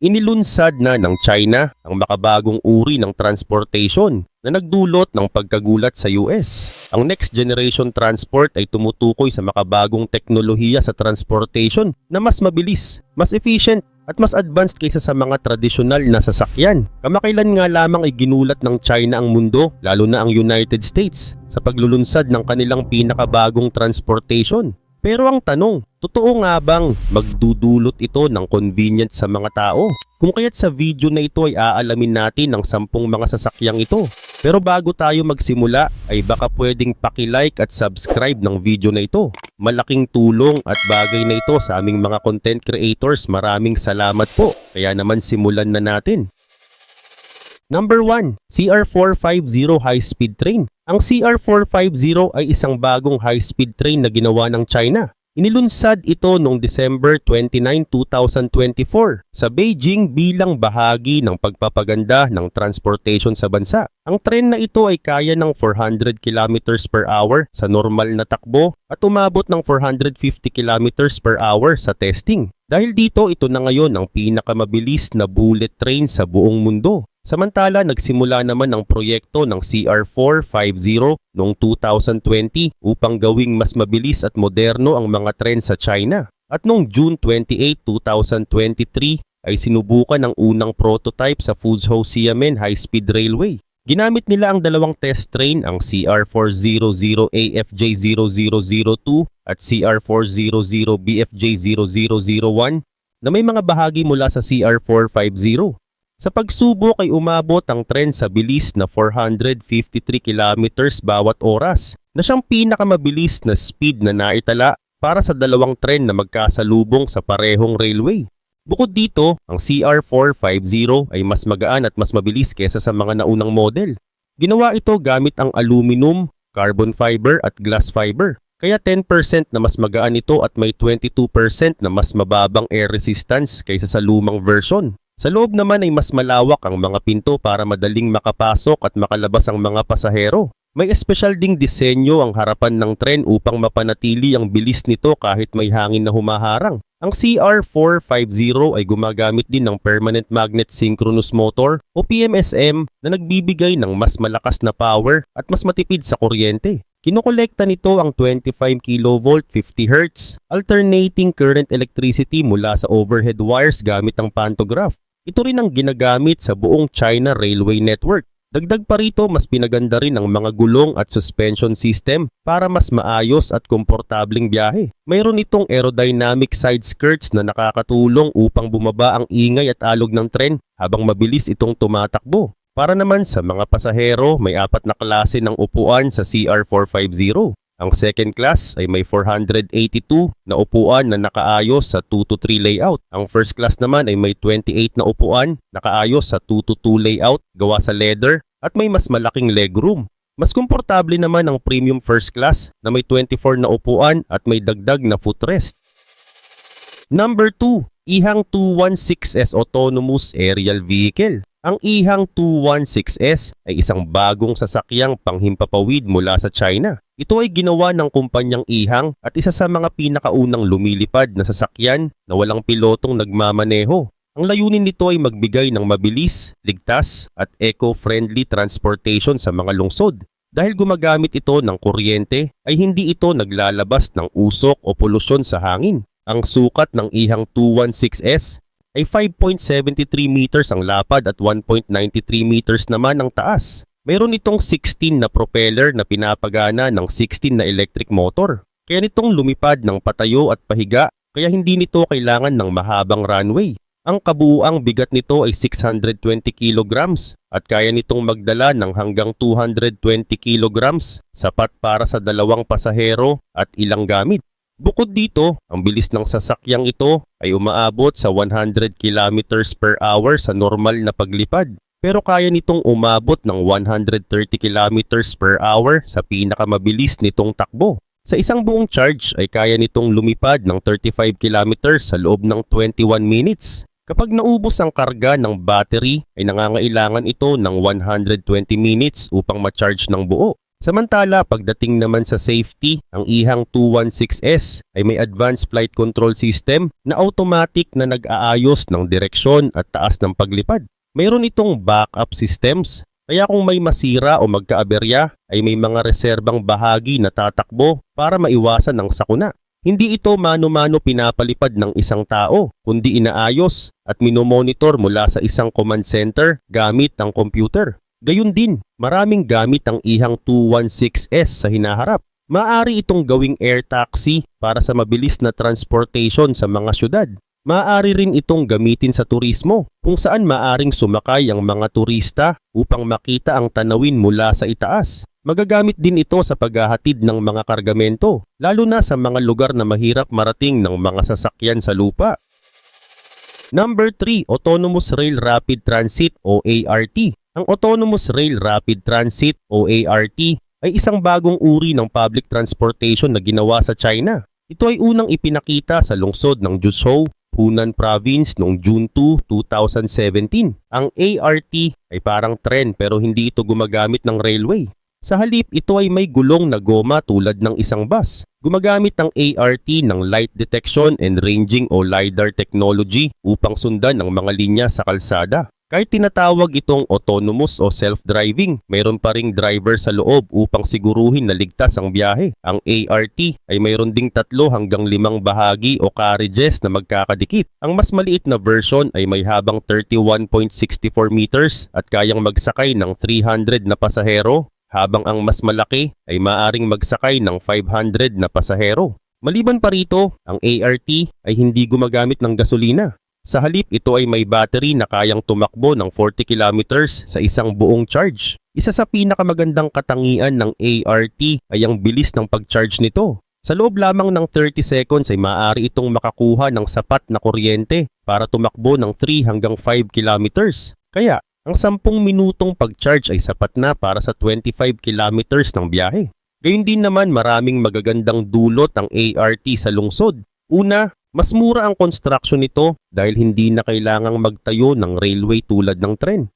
Inilunsad na ng China ang makabagong uri ng transportation na nagdulot ng pagkagulat sa US. Ang next generation transport ay tumutukoy sa makabagong teknolohiya sa transportation na mas mabilis, mas efficient at mas advanced kaysa sa mga tradisyonal na sasakyan. Kamakailan nga lamang ay ginulat ng China ang mundo, lalo na ang United States, sa paglulunsad ng kanilang pinakabagong transportation. Pero ang tanong, totoo nga bang magdudulot ito ng convenience sa mga tao? Kung kaya't sa video na ito ay aalamin natin ang 10 mga sasakyang ito. Pero bago tayo magsimula ay baka pwedeng paki-like at subscribe ng video na ito. Malaking tulong at bagay na ito sa aming mga content creators. Maraming salamat po. Kaya naman simulan na natin. Number 1, CR450 High-Speed Train. Ang CR450 ay isang bagong high-speed train na ginawa ng China. Inilunsad ito noong December 29, 2024 sa Beijing bilang bahagi ng pagpapaganda ng transportation sa bansa. Ang tren na ito ay kaya ng 400 km per hour sa normal na takbo at umabot ng 450 km per hour sa testing. Dahil dito, ito na ngayon ang pinakamabilis na bullet train sa buong mundo. Samantala, nagsimula naman ang proyekto ng CR450 noong 2020 upang gawing mas mabilis at moderno ang mga tren sa China. At noong June 28, 2023 ay sinubukan ang unang prototype sa Fuzhou Xiamen High-Speed Railway. Ginamit nila ang dalawang test train, ang CR400 AFJ0002 at CR400 BFJ0001 na may mga bahagi mula sa CR450. Sa pagsubok ay umabot ang tren sa bilis na 453 kilometers bawat oras na siyang pinakamabilis na speed na naitala para sa dalawang tren na magkasalubong sa parehong railway. Bukod dito, ang CR450 ay mas magaan at mas mabilis kesa sa mga naunang model. Ginawa ito gamit ang aluminum, carbon fiber at glass fiber. Kaya 10% na mas magaan ito at may 22% na mas mababang air resistance kaysa sa lumang version. Sa loob naman ay mas malawak ang mga pinto para madaling makapasok at makalabas ang mga pasahero. May espesyal ding disenyo ang harapan ng tren upang mapanatili ang bilis nito kahit may hangin na humaharang. Ang CR450 ay gumagamit din ng Permanent Magnet Synchronous Motor o PMSM na nagbibigay ng mas malakas na power at mas matipid sa kuryente. Kinokolekta nito ang 25 kV 50 Hz alternating current electricity mula sa overhead wires gamit ang pantograph. Ito rin ang ginagamit sa buong China Railway Network. Dagdag pa rito, mas pinaganda rin ang mga gulong at suspension system para mas maayos at komportableng biyahe. Mayroon itong aerodynamic side skirts na nakakatulong upang bumaba ang ingay at alog ng tren habang mabilis itong tumatakbo. Para naman sa mga pasahero, may 4 na klase ng upuan sa CR450. Ang second class ay may 482 na upuan na nakaayos sa 2-to-3 layout. Ang first class naman ay may 28 na upuan nakaayos sa 2-to-2 layout gawa sa leather at may mas malaking legroom. Mas komportable naman ang premium first class na may 24 na upuan at may dagdag na footrest. Number 2, Ehang 216S Autonomous Aerial Vehicle. Ang Ehang 216S ay isang bagong sasakyang panghimpapawid mula sa China. Ito ay ginawa ng kumpanyang Ehang at isa sa mga pinakaunang lumilipad na sasakyan na walang pilotong nagmamaneho. Ang layunin nito ay magbigay ng mabilis, ligtas at eco-friendly transportation sa mga lungsod. Dahil gumagamit ito ng kuryente ay hindi ito naglalabas ng usok o polusyon sa hangin. Ang sukat ng Ehang 216S ay 5.73 meters ang lapad at 1.93 meters naman ang taas. Mayroon itong 16 na propeller na pinapagana ng 16 na electric motor. Kaya nitong lumipad ng patayo at pahiga, kaya hindi nito kailangan ng mahabang runway. Ang kabuuang bigat nito ay 620 kilograms at kaya nitong magdala ng hanggang 220 kilograms, sapat para sa 2 pasahero at ilang gamit. Bukod dito, ang bilis ng sasakyang ito ay umaabot sa 100 kilometers per hour sa normal na paglipad. Pero kaya nitong umabot ng 130 kilometers per hour sa pinakamabilis nitong takbo. Sa isang buong charge ay kaya nitong lumipad ng 35 kilometers sa loob ng 21 minutes. Kapag naubos ang karga ng battery ay nangangailangan ito ng 120 minutes upang ma-charge ng buo. Samantala, pagdating naman sa safety, ang EHang 216S ay may advanced flight control system na automatic na nag-aayos ng direksyon at taas ng paglipad. Mayroon itong backup systems, kaya kung may masira o magkaaberya ay may mga reserbang bahagi na tatakbo para maiwasan ang sakuna. Hindi ito mano-mano pinapalipad ng isang tao, kundi inaayos at minomonitor mula sa isang command center gamit ang computer. Gayun din, maraming gamit ang EHang 216S sa hinaharap. Maaari itong gawing air taxi para sa mabilis na transportation sa mga syudad. Maaari rin itong gamitin sa turismo, kung saan maaring sumakay ang mga turista upang makita ang tanawin mula sa itaas. Magagamit din ito sa paghahatid ng mga kargamento, lalo na sa mga lugar na mahirap marating ng mga sasakyan sa lupa. Number 3, Autonomous Rail Rapid Transit o ART. Ang Autonomous Rail Rapid Transit o ART ay isang bagong uri ng public transportation na ginawa sa China. Ito ay unang ipinakita sa lungsod ng Zhuzhou, Hunan Province noong June 2, 2017. Ang ART ay parang tren pero hindi ito gumagamit ng railway. Sa halip, ito ay may gulong na goma tulad ng isang bus. Gumagamit ang ART ng Light Detection and Ranging o LiDAR technology upang sundan ang mga linya sa kalsada. Kahit tinatawag itong autonomous o self-driving, mayroon pa ring driver sa loob upang siguruhin na ligtas ang biyahe. Ang ART ay mayroon ding 3 hanggang 5 bahagi o carriages na magkakadikit. Ang mas maliit na version ay may habang 31.64 meters at kayang magsakay ng 300 na pasahero, habang ang mas malaki ay maaring magsakay ng 500 na pasahero. Maliban pa rito, ang ART ay hindi gumagamit ng gasolina. Sa halip, ito ay may battery na kayang tumakbo ng 40 kilometers sa isang buong charge. Isa sa pinakamagandang katangian ng ART ay ang bilis ng pag-charge nito. Sa loob lamang ng 30 seconds ay maaari itong makakuha ng sapat na kuryente para tumakbo ng 3 hanggang 5 kilometers. Kaya, ang 10 minutong pag-charge ay sapat na para sa 25 kilometers ng biyahe. Gayun din naman, maraming magagandang dulot ang ART sa lungsod. Una, mas mura ang construction nito dahil hindi na kailangang magtayo ng railway tulad ng tren.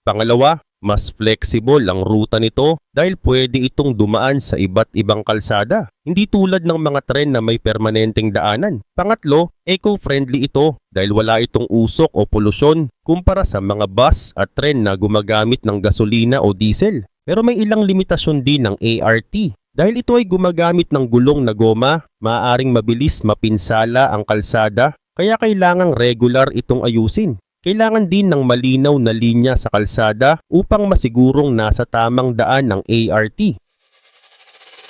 Pangalawa, mas flexible ang ruta nito dahil pwede itong dumaan sa iba't ibang kalsada, hindi tulad ng mga tren na may permanenteng daanan. Pangatlo, eco-friendly ito dahil wala itong usok o polusyon kumpara sa mga bus at tren na gumagamit ng gasolina o diesel. Pero may ilang limitasyon din ng ART. Dahil ito ay gumagamit ng gulong na goma, maaaring mabilis mapinsala ang kalsada, kaya kailangang regular itong ayusin. Kailangan din ng malinaw na linya sa kalsada upang masigurong nasa tamang daan ng ART.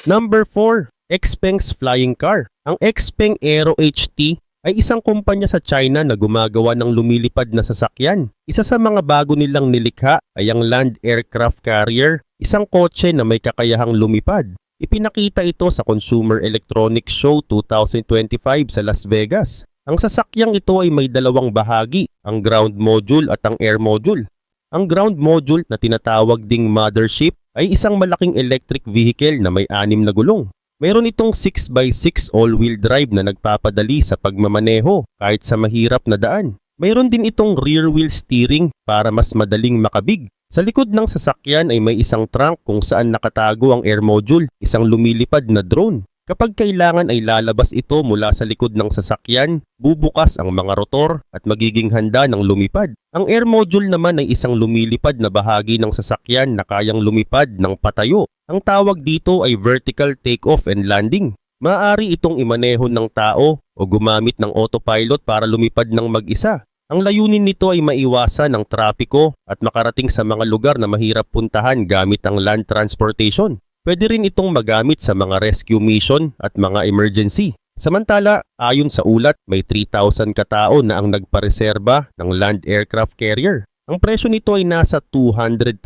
Number 4, Xpeng's Flying Car. Ang Xpeng Aero HT ay isang kumpanya sa China na gumagawa ng lumilipad na sasakyan. Isa sa mga bago nilang nilikha ay ang Land Aircraft Carrier, isang kotse na may kakayahang lumipad. Ipinakita ito sa Consumer Electronics Show 2025 sa Las Vegas. Ang sasakyang ito ay may 2 bahagi, ang ground module at ang air module. Ang ground module na tinatawag ding mothership ay isang malaking electric vehicle na may 6 na gulong. Mayroon itong 6x6 all-wheel drive na nagpapadali sa pagmamaneho kahit sa mahirap na daan. Mayroon din itong rear wheel steering para mas madaling makabig. Sa likod ng sasakyan ay may isang trunk kung saan nakatago ang air module, isang lumilipad na drone. Kapag kailangan ay lalabas ito mula sa likod ng sasakyan, bubukas ang mga rotor at magiging handa ng lumipad. Ang air module naman ay isang lumilipad na bahagi ng sasakyan na kayang lumipad ng patayo. Ang tawag dito ay vertical takeoff and landing. Maaari itong imaneho ng tao o gumamit ng autopilot para lumipad ng mag-isa. Ang layunin nito ay maiwasan ang trapiko at makarating sa mga lugar na mahirap puntahan gamit ang land transportation. Pwede rin itong magamit sa mga rescue mission at mga emergency. Samantala, ayon sa ulat, may 3,000 katao na ang nagpareserba ng land aircraft carrier. Ang presyo nito ay nasa $200,000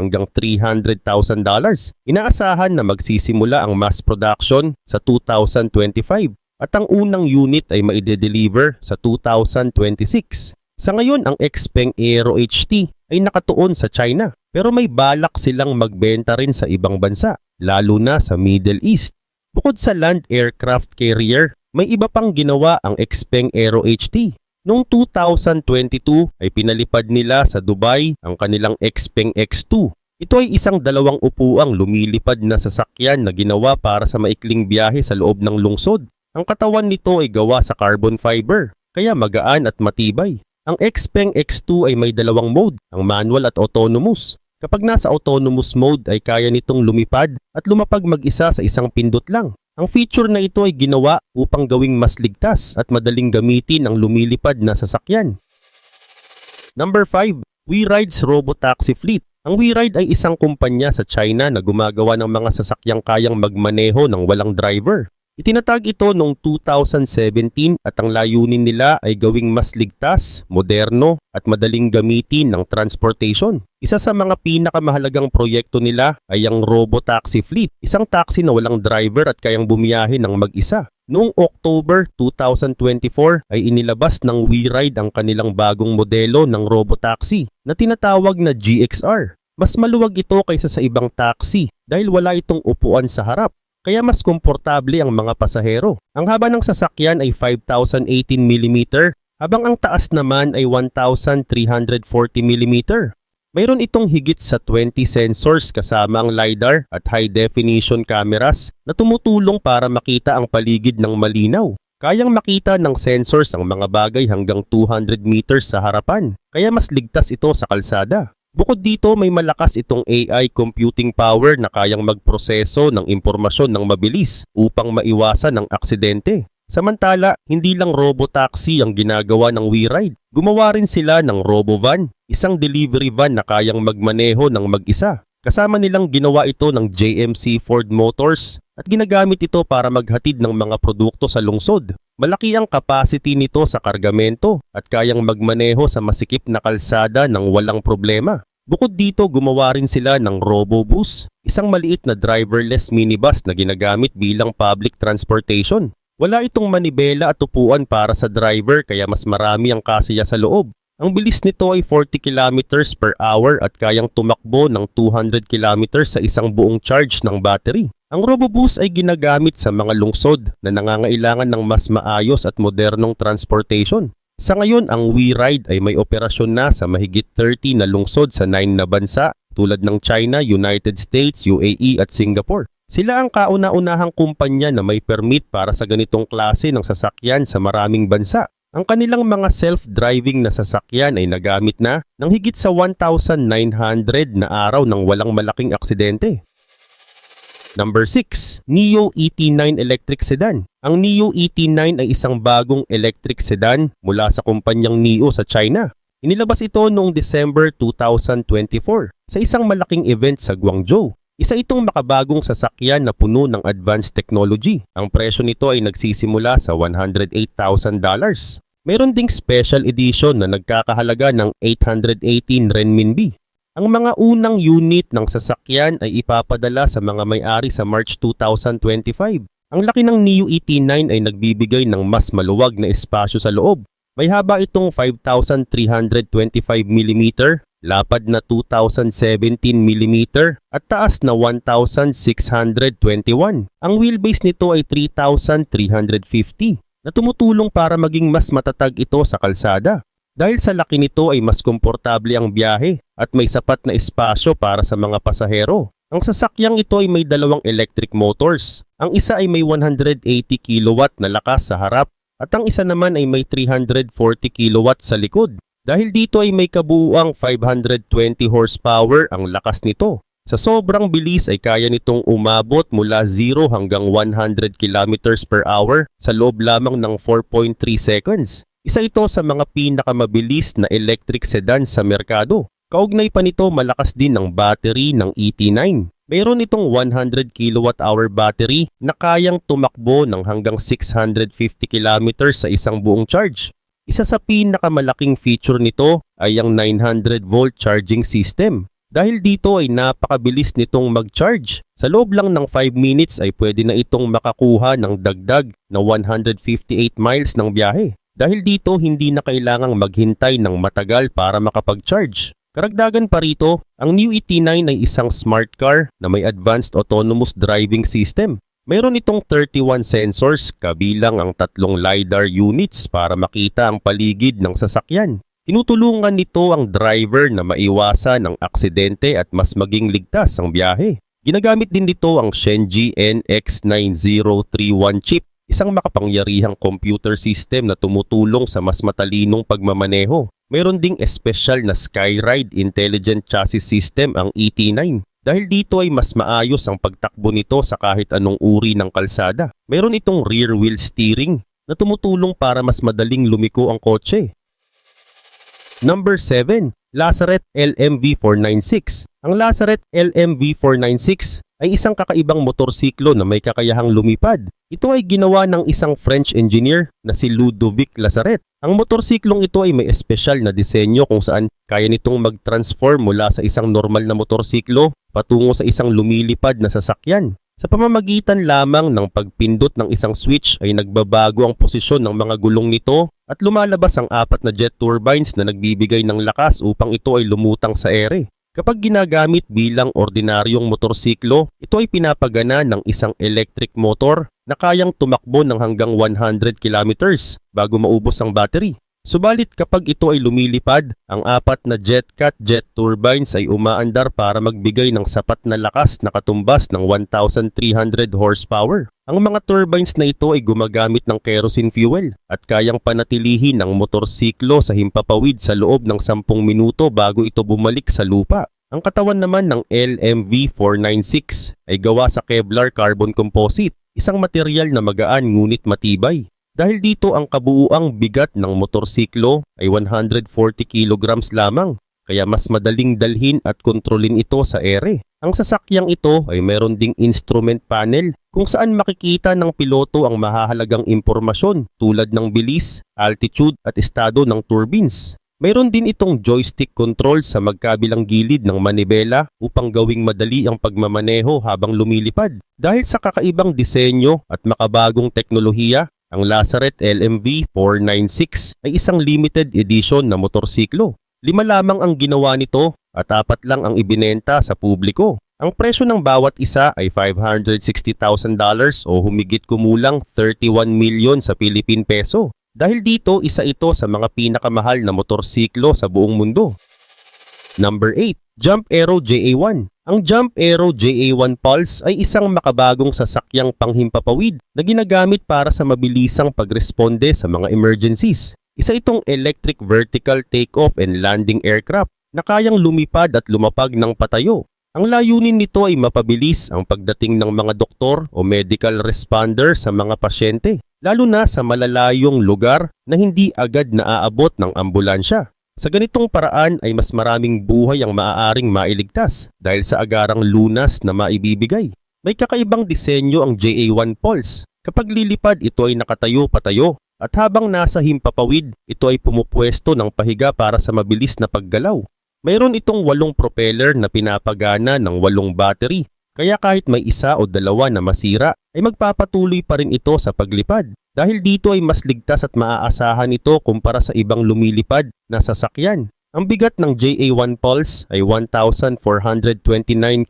hanggang $300,000. Inaasahan na magsisimula ang mass production sa 2025. At ang unang unit ay maide-deliver sa 2026. Sa ngayon, ang Xpeng Aero HT ay nakatuon sa China, pero may balak silang magbenta rin sa ibang bansa, lalo na sa Middle East. Bukod sa land aircraft carrier, may iba pang ginawa ang Xpeng Aero HT. Noong 2022 ay pinalipad nila sa Dubai ang kanilang Xpeng X2. Ito ay isang dalawang upuang lumilipad na sasakyan na ginawa para sa maikling biyahe sa loob ng lungsod. Ang katawan nito ay gawa sa carbon fiber, kaya magaan at matibay. Ang Xpeng X2 ay may dalawang mode, ang manual at autonomous. Kapag nasa autonomous mode ay kaya nitong lumipad at lumapag mag-isa sa isang pindot lang. Ang feature na ito ay ginawa upang gawing mas ligtas at madaling gamitin ang lumilipad na sasakyan. Number 5. WeRide's Robotaxi Fleet. Ang WeRide ay isang kumpanya sa China na gumagawa ng mga sasakyang kayang magmaneho ng walang driver. Itinatag ito noong 2017 at ang layunin nila ay gawing mas ligtas, moderno at madaling gamitin ng transportation. Isa sa mga pinakamahalagang proyekto nila ay ang Robotaxi Fleet, isang taxi na walang driver at kayang bumiyahe ng mag-isa. Noong October 2024 ay inilabas ng WeRide ang kanilang bagong modelo ng Robotaxi na tinatawag na GXR. Mas maluwag ito kaysa sa ibang taxi dahil wala itong upuan sa harap, kaya mas komportable ang mga pasahero. Ang haba ng sasakyan ay 5,018mm habang ang taas naman ay 1,340mm. Mayroon itong higit sa 20 sensors kasama ang LiDAR at high-definition cameras na tumutulong para makita ang paligid ng malinaw. Kayang makita ng sensors ang mga bagay hanggang 200 meters sa harapan, kaya mas ligtas ito sa kalsada. Bukod dito, may malakas itong AI computing power na kayang magproseso ng impormasyon ng mabilis upang maiwasan ang aksidente. Samantala, hindi lang robotaxi ang ginagawa ng WeRide. Gumawa rin sila ng RoboVan, isang delivery van na kayang magmaneho ng mag-isa. Kasama nilang ginawa ito ng JMC Ford Motors at ginagamit ito para maghatid ng mga produkto sa lungsod. Malaki ang capacity nito sa kargamento at kayang magmaneho sa masikip na kalsada ng walang problema. Bukod dito, gumawa rin sila ng RoboBus, isang maliit na driverless minibus na ginagamit bilang public transportation. Wala itong manibela at upuan para sa driver kaya mas marami ang kasiya sa loob. Ang bilis nito ay 40 kilometers per hour at kayang tumakbo ng 200 kilometers sa isang buong charge ng battery. Ang RoboBus ay ginagamit sa mga lungsod na nangangailangan ng mas maayos at modernong transportation. Sa ngayon, ang WeRide ay may operasyon na sa mahigit 30 na lungsod sa 9 na bansa tulad ng China, United States, UAE at Singapore. Sila ang kauna-unahang kumpanya na may permit para sa ganitong klase ng sasakyan sa maraming bansa. Ang kanilang mga self-driving na sasakyan ay nagamit na ng higit sa 1,900 na araw ng walang malaking aksidente. Number 6. NIO ET9 Electric Sedan. Ang NIO ET9 ay isang bagong electric sedan mula sa kumpanyang NIO sa China. Inilabas ito noong December 2024 sa isang malaking event sa Guangzhou. Isa itong makabagong sasakyan na puno ng advanced technology. Ang presyo nito ay nagsisimula sa $108,000. Mayroon ding special edition na nagkakahalaga ng 818 renminbi. Ang mga unang unit ng sasakyan ay ipapadala sa mga may-ari sa March 2025. Ang laki ng NIO ET9 ay nagbibigay ng mas maluwag na espasyo sa loob. May haba itong 5,325mm, lapad na 2017mm at taas na 1,621. Ang wheelbase nito ay 3,350 na tumutulong para maging mas matatag ito sa kalsada. Dahil sa laki nito ay mas komportable ang biyahe at may sapat na espasyo para sa mga pasahero. Ang sasakyang ito ay may dalawang electric motors. Ang isa ay may 180 kW na lakas sa harap at ang isa naman ay may 340 kW sa likod. Dahil dito ay may kabuuang 520 horsepower ang lakas nito. Sa sobrang bilis ay kaya nitong umabot mula 0 hanggang 100 km per hour sa loob lamang ng 4.3 seconds. Isa ito sa mga pinakamabilis na electric sedan sa merkado. Kaugnay pa nito, malakas din ang battery ng ET9. Mayroon itong 100 kWh battery na kayang tumakbo ng hanggang 650 km sa isang buong charge. Isa sa pinakamalaking feature nito ay ang 900 volt charging system. Dahil dito ay napakabilis nitong mag-charge. Sa loob lang ng 5 minutes ay pwede na itong makakuha ng dagdag na 158 miles ng biyahe. Dahil dito hindi na kailangang maghintay ng matagal para makapag-charge. Karagdagan pa rito, ang NIO ET9 ay isang smart car na may advanced autonomous driving system. Mayroon itong 31 sensors kabilang ang 3 LiDAR units para makita ang paligid ng sasakyan. Tinutulungan nito ang driver na maiwasan ang aksidente at mas maging ligtas ang biyahe. Ginagamit din nito ang Shenji NX9031 chip, isang makapangyarihang computer system na tumutulong sa mas matalinong pagmamaneho. Mayroon ding espesyal na Skyride Intelligent Chassis System ang ET9. Dahil dito ay mas maayos ang pagtakbo nito sa kahit anong uri ng kalsada. Mayroon itong rear wheel steering na tumutulong para mas madaling lumiko ang kotse. Number 7. Lazaret LMV496. Ang Lazaret LMV496 ay isang kakaibang motorsiklo na may kakayahang lumipad. Ito ay ginawa ng isang French engineer na si Ludovic Lazaret. Ang motorsiklong ito ay may espesyal na disenyo kung saan kaya nitong mag-transform mula sa isang normal na motorsiklo patungo sa isang lumilipad na sasakyan. Sa pamamagitan lamang ng pagpindot ng isang switch ay nagbabago ang posisyon ng mga gulong nito at lumalabas ang 4 na jet turbines na nagbibigay ng lakas upang ito ay lumutang sa ere. Kapag ginagamit bilang ordinaryong motorsiklo, ito ay pinapagana ng isang electric motor na kayang tumakbo ng hanggang 100 kilometers bago maubos ang battery. Subalit kapag ito ay lumilipad, ang 4 na JetCat jet turbines ay umaandar para magbigay ng sapat na lakas na katumbas ng 1,300 horsepower. Ang mga turbines na ito ay gumagamit ng kerosene fuel at kayang panatilihin ang motorsiklo sa himpapawid sa loob ng 10 minuto bago ito bumalik sa lupa. Ang katawan naman ng LMV496 ay gawa sa Kevlar carbon composite, isang material na magaan ngunit matibay. Dahil dito ang kabuuang bigat ng motorsiklo ay 140 kilograms lamang, kaya mas madaling dalhin at kontrolin ito sa ere. Ang sasakyang ito ay meron ding instrument panel kung saan makikita ng piloto ang mahahalagang impormasyon tulad ng bilis, altitude at estado ng turbines. Mayroon din itong joystick control sa magkabilang gilid ng manibela upang gawing madali ang pagmamaneho habang lumilipad. Dahil sa kakaibang disenyo at makabagong teknolohiya, ang Lazaret LMV496 ay isang limited edition na motorsiklo. 5 lamang ang ginawa nito at 4 lang ang ibinenta sa publiko. Ang presyo ng bawat isa ay $560,000 o humigit kumulang 31 million sa Philippine peso. Dahil dito, isa ito sa mga pinakamahal na motorsiklo sa buong mundo. Number 8. Jump Aero JA1. Ang Jump Aero JA1 Pulse ay isang makabagong sasakyang panghimpapawid na ginagamit para sa mabilisang pagresponde sa mga emergencies. Isa itong electric vertical takeoff and landing aircraft na kayang lumipad at lumapag ng patayo. Ang layunin nito ay mapabilis ang pagdating ng mga doktor o medical responder sa mga pasyente, lalo na sa malalayong lugar na hindi agad naaabot ng ambulansya. Sa ganitong paraan ay mas maraming buhay ang maaaring mailigtas dahil sa agarang lunas na maibibigay. May kakaibang disenyo ang JA1 Pulse. Kapag lilipad, ito ay nakatayo-patayo at habang nasa himpapawid, ito ay pumupwesto ng pahiga para sa mabilis na paggalaw. Mayroon itong 8 propeller na pinapagana ng 8 battery, kaya kahit may isa o 2 na masira, ay magpapatuloy pa rin ito sa paglipad. Dahil dito ay mas ligtas at maaasahan ito kumpara sa ibang lumilipad na sasakyan. Ang bigat ng JA1 Pulse ay 1,429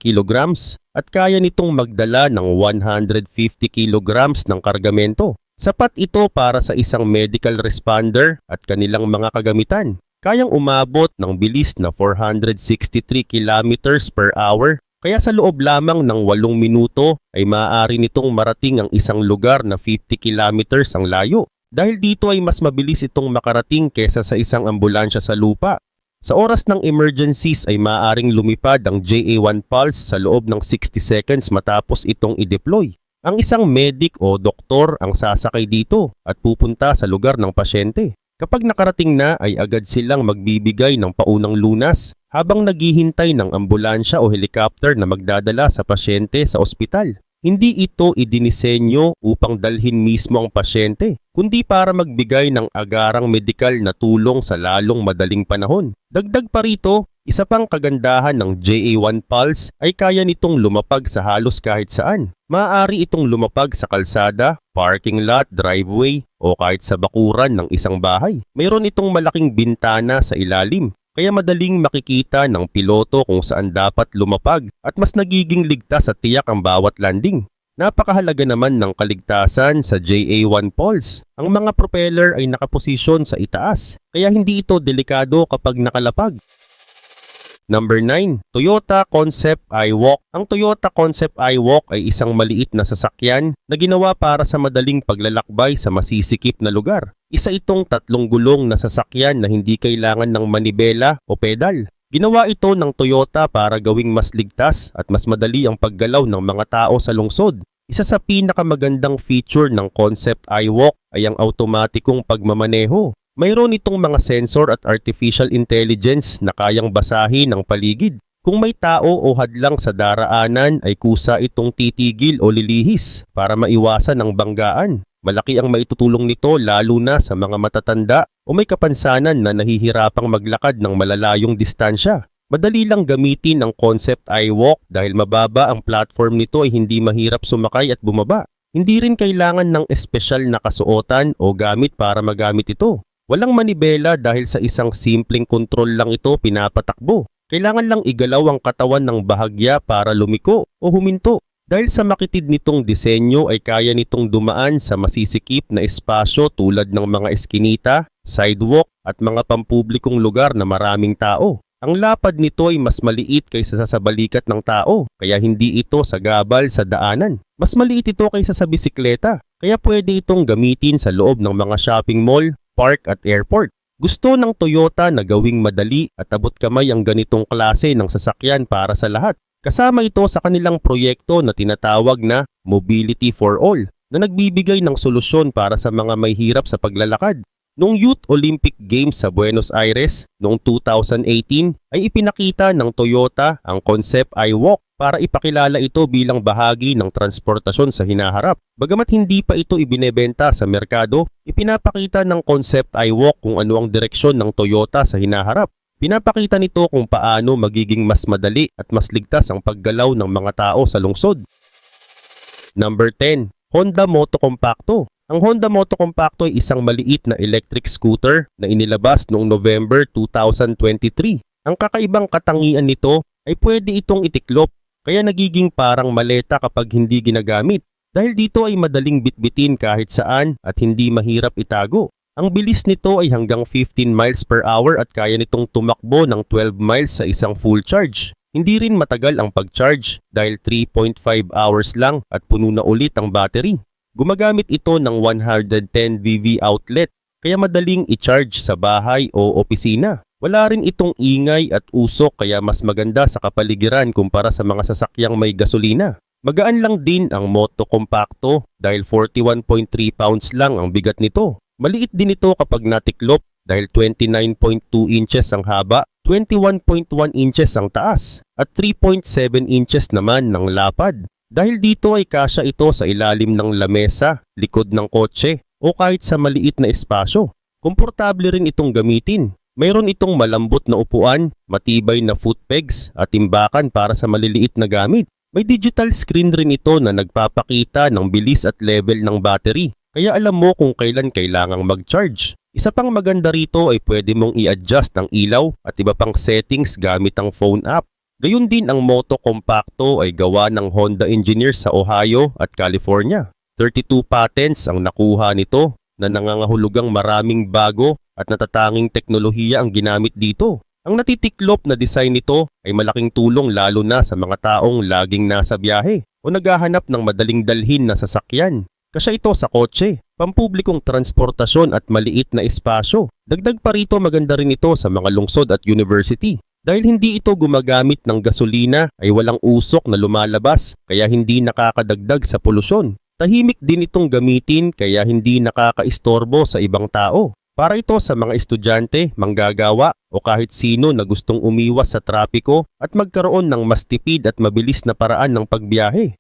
kilograms at kaya nitong magdala ng 150 kilograms ng kargamento. Sapat ito para sa isang medical responder at kanilang mga kagamitan. Kayang umabot ng bilis na 463 kilometers per hour. Kaya sa loob lamang ng 8 minuto ay maaari nitong marating ang isang lugar na 50 kilometers ang layo. Dahil dito ay mas mabilis itong makarating kesa sa isang ambulansya sa lupa. Sa oras ng emergencies ay maaaring lumipad ang JA1 Pulse sa loob ng 60 seconds matapos itong i-deploy. Ang isang medic o doktor ang sasakay dito at pupunta sa lugar ng pasyente. Kapag nakarating na ay agad silang magbibigay ng paunang lunas habang naghihintay ng ambulansya o helicopter na magdadala sa pasyente sa ospital. Hindi ito idinisenyo upang dalhin mismo ang pasyente, kundi para magbigay ng agarang medikal na tulong sa lalong madaling panahon. Dagdag pa rito, isa pang kagandahan ng JA1 Pulse ay kaya nitong lumapag sa halos kahit saan. Maaari itong lumapag sa kalsada, parking lot, driveway o kahit sa bakuran ng isang bahay. Mayroon itong malaking bintana sa ilalim, kaya madaling makikita ng piloto kung saan dapat lumapag at mas nagiging ligtas at tiyak ang bawat landing. Napakahalaga naman ng kaligtasan sa JA1 Pulse. Ang mga propeller ay nakaposisyon sa itaas, kaya hindi ito delikado kapag nakalapag. Number 9, Toyota Concept iWalk. Ang Toyota Concept iWalk ay isang maliit na sasakyan na ginawa para sa madaling paglalakbay sa masisikip na lugar. Isa itong 3 gulong na sasakyan na hindi kailangan ng manibela o pedal. Ginawa ito ng Toyota para gawing mas ligtas at mas madali ang paggalaw ng mga tao sa lungsod. Isa sa pinakamagandang feature ng Concept iWalk ay ang automatikong pagmamaneho. Mayroon itong mga sensor at artificial intelligence na kayang basahin ang paligid. Kung may tao o hadlang sa daraanan ay kusa itong titigil o lilihis para maiwasan ang banggaan. Malaki ang maitutulong nito lalo na sa mga matatanda o may kapansanan na nahihirapang maglakad ng malalayong distansya. Madali lang gamitin ang Concept iWalk dahil mababa ang platform nito ay hindi mahirap sumakay at bumaba. Hindi rin kailangan ng espesyal na kasuotan o gamit para magamit ito. Walang manibela dahil sa isang simpleng kontrol lang ito pinapatakbo. Kailangan lang igalaw ang katawan ng bahagya para lumiko o huminto. Dahil sa makitid nitong disenyo ay kaya nitong dumaan sa masisikip na espasyo tulad ng mga eskinita, sidewalk at mga pampublikong lugar na maraming tao. Ang lapad nito ay mas maliit kaysa sa balikat ng tao, kaya hindi ito sagabal sa daanan. Mas maliit ito kaysa sa bisikleta, kaya pwede itong gamitin sa loob ng mga shopping mall, park at airport. Gusto ng Toyota na gawing madali at abot kamay ang ganitong klase ng sasakyan para sa lahat. Kasama ito sa kanilang proyekto na tinatawag na Mobility for All na nagbibigay ng solusyon para sa mga may hirap sa paglalakad. Noong Youth Olympic Games sa Buenos Aires noong 2018 ay ipinakita ng Toyota ang Concept iWalk para ipakilala ito bilang bahagi ng transportasyon sa hinaharap. Bagamat hindi pa ito ibinebenta sa merkado, ipinapakita ng Concept iWalk kung ano ang direksyon ng Toyota sa hinaharap. Pinapakita nito kung paano magiging mas madali at mas ligtas ang paggalaw ng mga tao sa lungsod. Number 10, Honda Moto Compacto. Ang Honda Moto Compacto ay isang maliit na electric scooter na inilabas noong November 2023. Ang kakaibang katangian nito ay pwede itong itiklop, kaya nagiging parang maleta kapag hindi ginagamit. Dahil dito ay madaling bitbitin kahit saan at hindi mahirap itago. Ang bilis nito ay hanggang 15 miles per hour at kaya nitong tumakbo ng 12 miles sa isang full charge. Hindi rin matagal ang pag-charge dahil 3.5 hours lang at puno na ulit ang battery. Gumagamit ito ng 110 VV outlet kaya madaling i-charge sa bahay o opisina. Wala rin itong ingay at usok kaya mas maganda sa kapaligiran kumpara sa mga sasakyang may gasolina. Magaan lang din ang Moto Compacto dahil 41.3 pounds lang ang bigat nito. Maliit din ito kapag natiklop dahil 29.2 inches ang haba, 21.1 inches ang taas at 3.7 inches naman ng lapad. Dahil dito ay kasya ito sa ilalim ng lamesa, likod ng kotse o kahit sa maliit na espasyo. Komportable rin itong gamitin. Mayroon itong malambot na upuan, matibay na foot pegs at timbakan para sa maliliit na gamit. May digital screen rin ito na nagpapakita ng bilis at level ng battery, kaya alam mo kung kailan kailangang mag-charge. Isa pang maganda rito ay pwede mong i-adjust ang ilaw at iba pang settings gamit ang phone app. Gayun din ang Moto Compacto ay gawa ng Honda engineers sa Ohio at California. 32 patents ang nakuha nito na nangangahulugang maraming bago at natatanging teknolohiya ang ginamit dito. Ang natitiklop na design nito ay malaking tulong lalo na sa mga taong laging nasa biyahe o naghahanap ng madaling dalhin na sasakyan. Kasya ito sa kotse, pampublikong transportasyon at maliit na espasyo. Dagdag pa rito maganda rin ito sa mga lungsod at university. Dahil hindi ito gumagamit ng gasolina ay walang usok na lumalabas kaya hindi nakakadagdag sa polusyon. Tahimik din itong gamitin kaya hindi nakakaistorbo sa ibang tao. Para ito sa mga estudyante, manggagawa o kahit sino na gustong umiwas sa trapiko at magkaroon ng mas tipid at mabilis na paraan ng pagbiyahe.